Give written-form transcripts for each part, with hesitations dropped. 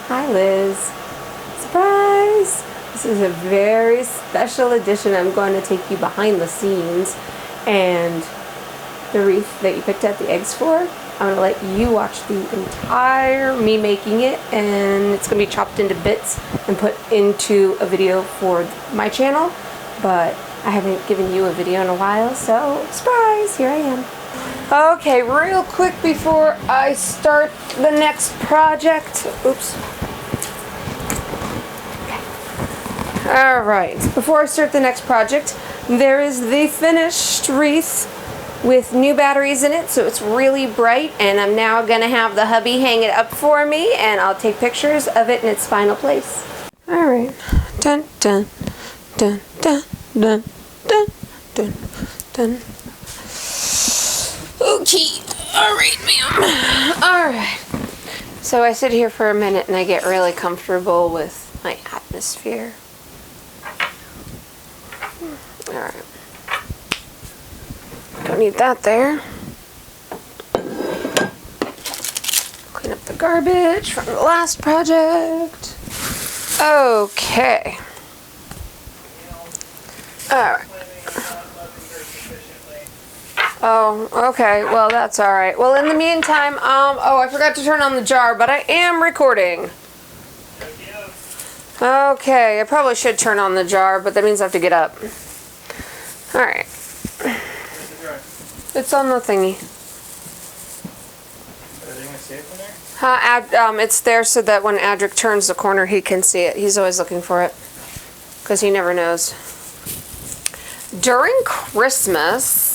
Hi, Liz. Surprise! This is a very special edition. I'm going to take you behind the scenes and the wreath that you picked out the eggs for. I'm going to let you watch the entire me making it, and it's going to be chopped into bits and put into a video for my channel, but I haven't given you a video in a while, so surprise, here I am. Okay, real quick before I start the next project. Oops. Alright, before I start the next project, there is the finished wreath with new batteries in it, so it's really bright, and I'm now going to have the hubby hang it up for me, and I'll take pictures of it in its final place. Alright. Dun dun dun dun dun dun dun dun. Okay, alright ma'am. Alright. So I sit here for a minute and I get really comfortable with my atmosphere. Alright. Don't need that there. Clean up the garbage from the last project. Okay. Alright. Oh, okay. Well, that's alright. Well, in the meantime, oh, I forgot to turn on the jar, but I am recording. Okay, I probably should turn on the jar, but that means I have to get up. Alright. It's on the thingy. Are they going to see it from there? It's there so that when Adric turns the corner, he can see it. He's always looking for it, because he never knows. During Christmas,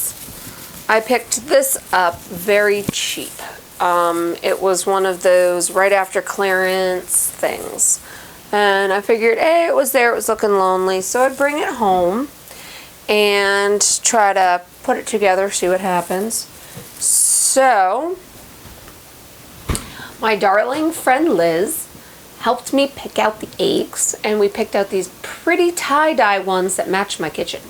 I picked this up very cheap. It was one of those right after clearance things. And I figured, hey, it was there, it was looking lonely, so I'd bring it home and try to put it together, see what happens. So, my darling friend Liz helped me pick out the eggs, and we picked out these pretty tie-dye ones that match my kitchen.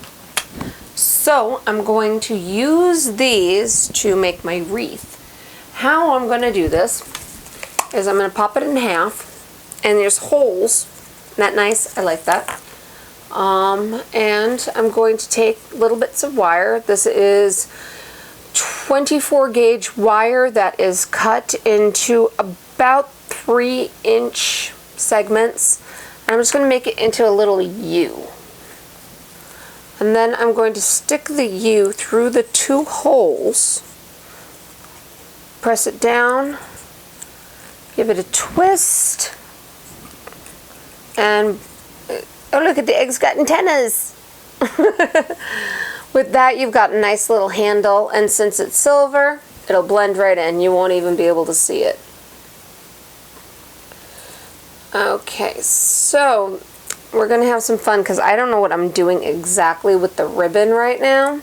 So, I'm going to use these to make my wreath. How I'm going to do this is I'm going to pop it in half, and there's holes. Isn't that nice? I like that. And I'm going to take little bits of wire. This is 24 gauge wire that is cut into about 3-inch segments. And I'm just going to make it into a little U. And then I'm going to stick the U through the 2 holes. Press it down. Give it a twist. And oh, look at the egg's got antennas. With that, you've got a nice little handle, and since it's silver, it'll blend right in. You won't even be able to see it. Okay, so we're going to have some fun because I don't know what I'm doing exactly with the ribbon right now.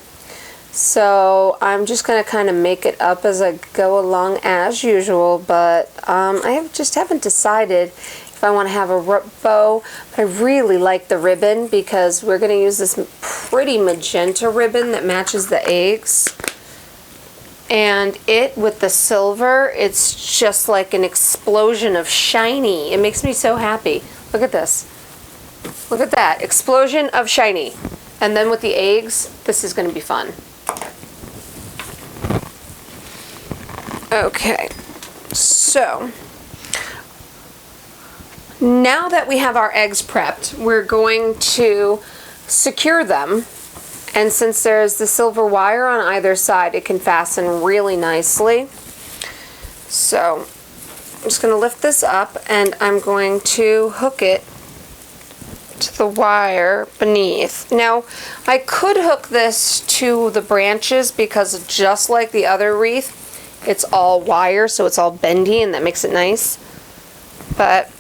So I'm just going to kind of make it up as I go along as usual, but I just haven't decided if I want to have a bow. But I really like the ribbon because we're going to use this pretty magenta ribbon that matches the eggs. And it, with the silver, it's just like an explosion of shiny. It makes me so happy. Look at this. Look at that. Explosion of shiny. And then with the eggs, this is going to be fun. Okay. So, now that we have our eggs prepped, we're going to secure them. And since there's the silver wire on either side, it can fasten really nicely. So, I'm just going to lift this up and I'm going to hook it to the wire beneath. Now, I could hook this to the branches because just like the other wreath, it's all wire, so it's all bendy, and that makes it nice. But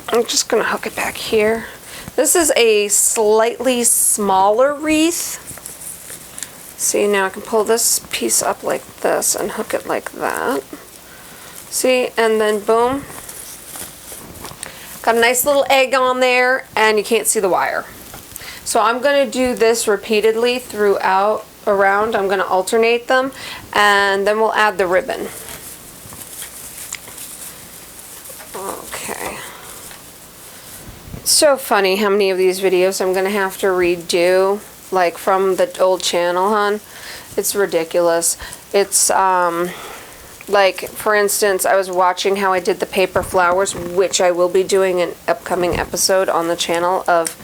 I'm just going to hook it back here. This is a slightly smaller wreath. See, now I can pull this piece up like this and hook it like that. See, and then boom. Got a nice little egg on there, and you can't see the wire. So I'm going to do this repeatedly throughout, around. I'm going to alternate them, and then we'll add the ribbon. Okay. It's so funny how many of these videos I'm going to have to redo, like from the old channel, hon. It's ridiculous. It's, like, for instance, I was watching how I did the paper flowers, which I will be doing an upcoming episode on the channel of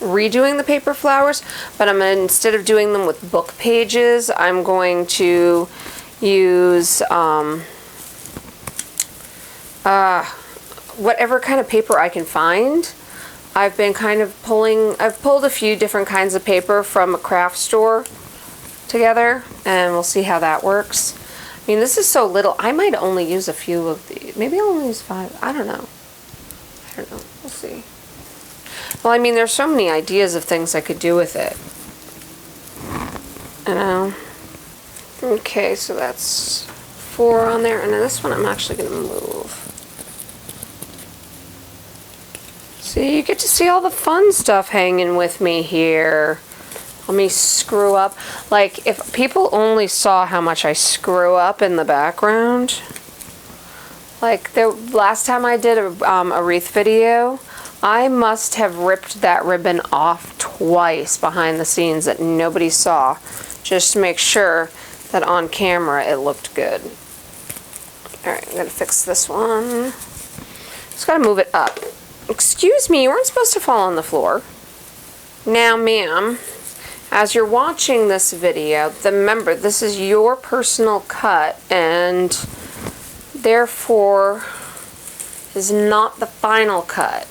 redoing the paper flowers, but instead of doing them with book pages, I'm going to use, whatever kind of paper I can find. I've been kind of I've pulled a few different kinds of paper from a craft store together, and we'll see how that works. I mean, this is so little. I might only use a few of these. Maybe I'll only use 5. I don't know. We'll see. Well, I mean, there's so many ideas of things I could do with it. You know? Okay, so that's 4 on there, and then this one I'm actually going to move. See, you get to see all the fun stuff hanging with me here. Let me screw up. Like, if people only saw how much I screw up in the background. Like, the last time I did a wreath video, I must have ripped that ribbon off twice behind the scenes that nobody saw, just to make sure that on camera it looked good. Alright, I'm going to fix this one. Just got to move it up. Excuse me, you weren't supposed to fall on the floor. Now, ma'am, as you're watching this video, remember, this is your personal cut, and therefore is not the final cut.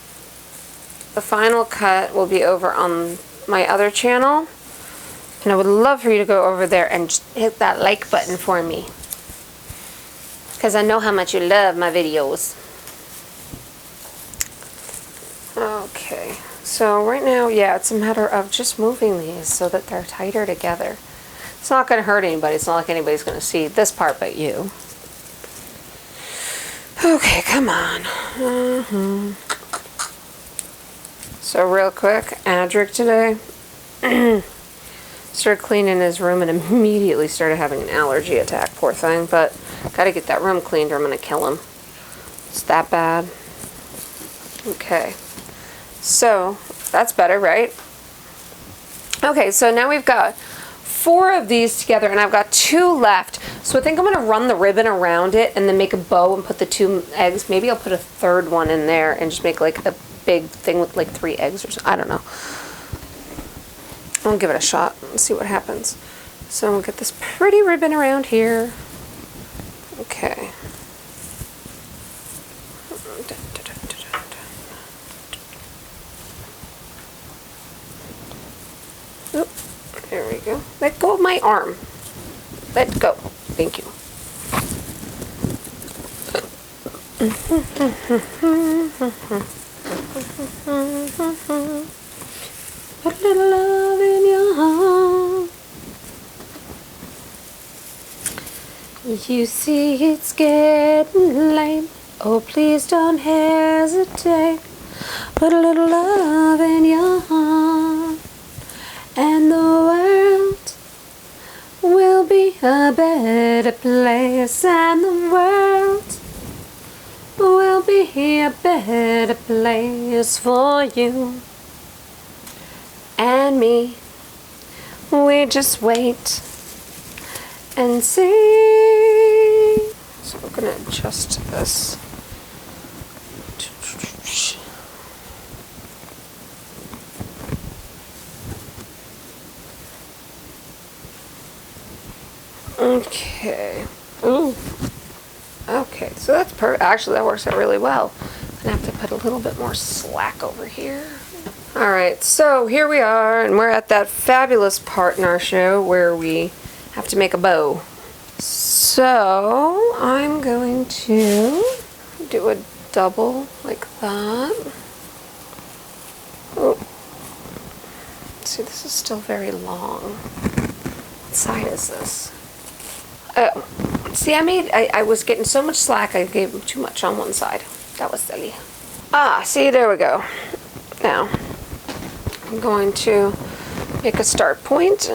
The final cut will be over on my other channel, and I would love for you to go over there and just hit that like button for me, because I know how much you love my videos. Okay, so right now, yeah, it's a matter of just moving these so that they're tighter together. It's not going to hurt anybody. It's not like anybody's going to see this part but you. Okay, come on. So real quick, Adric today started cleaning his room and immediately started having an allergy attack, poor thing, but got to get that room cleaned or I'm going to kill him. It's that bad. Okay. So, that's better, right? Okay, so now we've got 4 of these together, and I've got 2 left. So I think I'm going to run the ribbon around it and then make a bow and put the 2 eggs. Maybe I'll put a 3rd one in there and just make like a big thing with like 3 eggs or something. I don't know. I'll give it a shot and see what happens. So we'll get this pretty ribbon around here. Okay. Oop, there we go. Let go of my arm. Let go. Thank you. Put a little love in your heart. You see it's getting late. Oh, please don't hesitate. Put a little love in your heart, and the world will be a better place, and the world will be a better place for you and me. We just wait and see. So we're going to adjust this. Okay. Ooh. Okay, so that's actually that works out really well. I'm gonna have to put a little bit more slack over here. Alright, so here we are, and we're at that fabulous part in our show where we have to make a bow. So I'm going to do a double like that. Oh. See, this is still very long. What side is this? Oh, see, I was getting so much slack, I gave him too much on one side. That was silly. Ah, see, there we go. Now, I'm going to make a start point.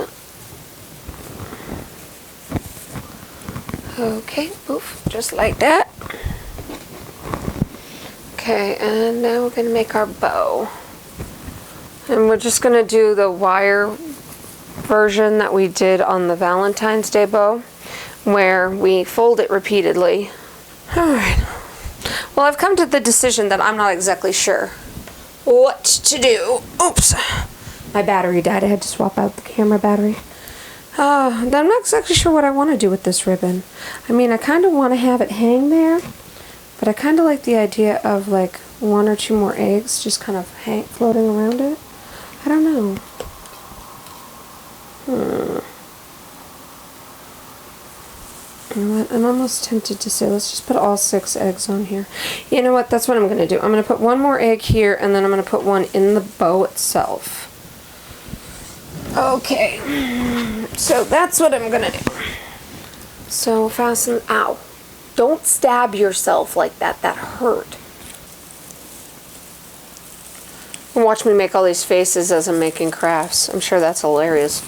Okay, poof, just like that. Okay, and now we're gonna make our bow. And we're just gonna do the wire version that we did on the Valentine's Day bow, where we fold it repeatedly. Alright. Well, I've come to the decision that I'm not exactly sure what to do. Oops. My battery died. I had to swap out the camera battery. I'm not exactly sure what I want to do with this ribbon. I mean, I kind of want to have it hang there, but I kind of like the idea of like 1 or 2 more eggs just kind of floating around it. I don't know. You know what? I'm almost tempted to say let's just put all 6 eggs on here. You know what? That's what I'm going to do. I'm going to put 1 more egg here, and then I'm going to put 1 in the bow itself. Okay. So that's what I'm going to do. So fasten... Ow. Don't stab yourself like that. That hurt. And watch me make all these faces as I'm making crafts. I'm sure that's hilarious.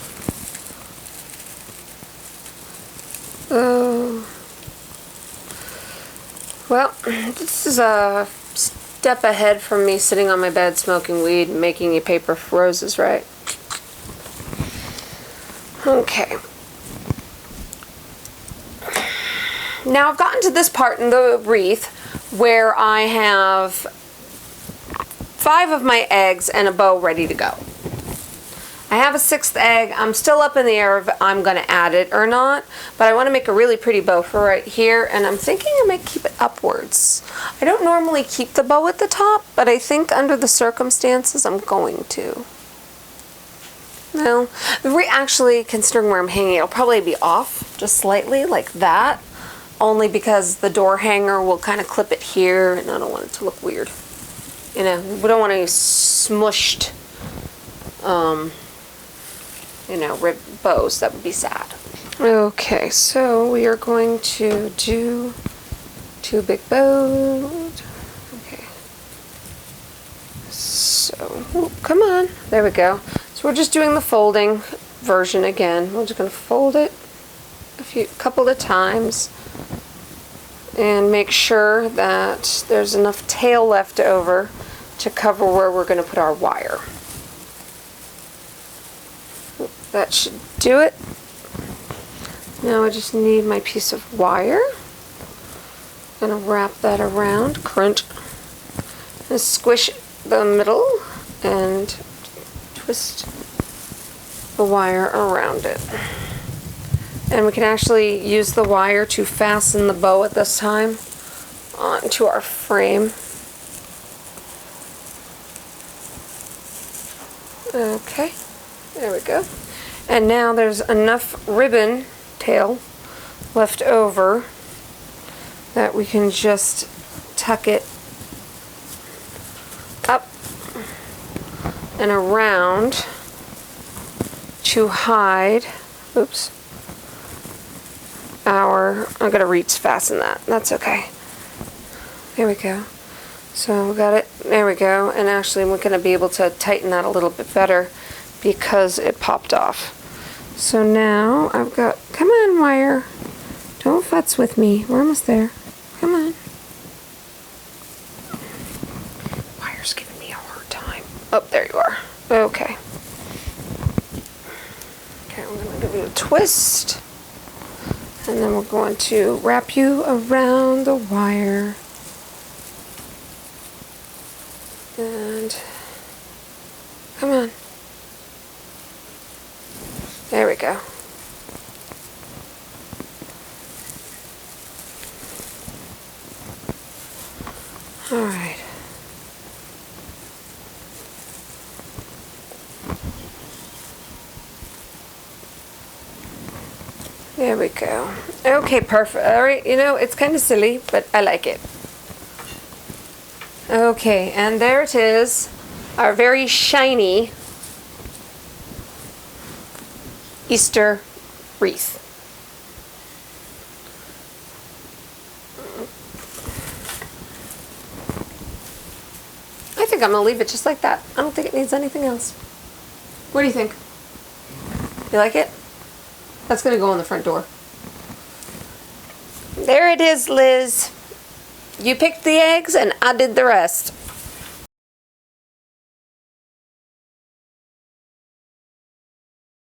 Well, this is a step ahead from me sitting on my bed smoking weed and making you paper roses, right? Okay. Now I've gotten to this part in the wreath where I have 5 of my eggs and a bow ready to go. I have a 6th egg. I'm still up in the air if I'm going to add it or not, but I want to make a really pretty bow for right here, and I'm thinking I might keep it upwards. I don't normally keep the bow at the top, but I think under the circumstances I'm going to. Well, actually, considering where I'm hanging, it'll probably be off just slightly like that, only because the door hanger will kind of clip it here, and I don't want it to look weird. You know, we don't want any smushed you know, rib bows. That would be sad. Okay, so we are going to do 2 big bows. Okay. So, come on. There we go. So we're just doing the folding version again. We're just going to fold it a couple of times and make sure that there's enough tail left over to cover where we're going to put our wire. That should do it. Now I just need my piece of wire. I'm going to wrap that around, crunch, and squish the middle and twist the wire around it. And we can actually use the wire to fasten the bow at this time onto our frame. Okay, there we go. And now there's enough ribbon tail left over that we can just tuck it up and around to hide, oops, I'm going to reach fasten that. That's okay. There we go. So we got it. There we go. And actually we're going to be able to tighten that a little bit better because it popped off. So now I've got, come on wire, don't futz with me, we're almost there, come on. Wire's giving me a hard time. Oh, there you are. Okay. Okay, I'm going to give you a twist, and then we're going to wrap you around the wire. And come on. There we go. All right. There we go. Okay, perfect. All right, you know, it's kind of silly, but I like it. Okay, and there it is. Our very shiny Easter wreath. I think I'm going to leave it just like that. I don't think it needs anything else. What do you think? You like it? That's going to go on the front door. There it is, Liz. You picked the eggs and I did the rest.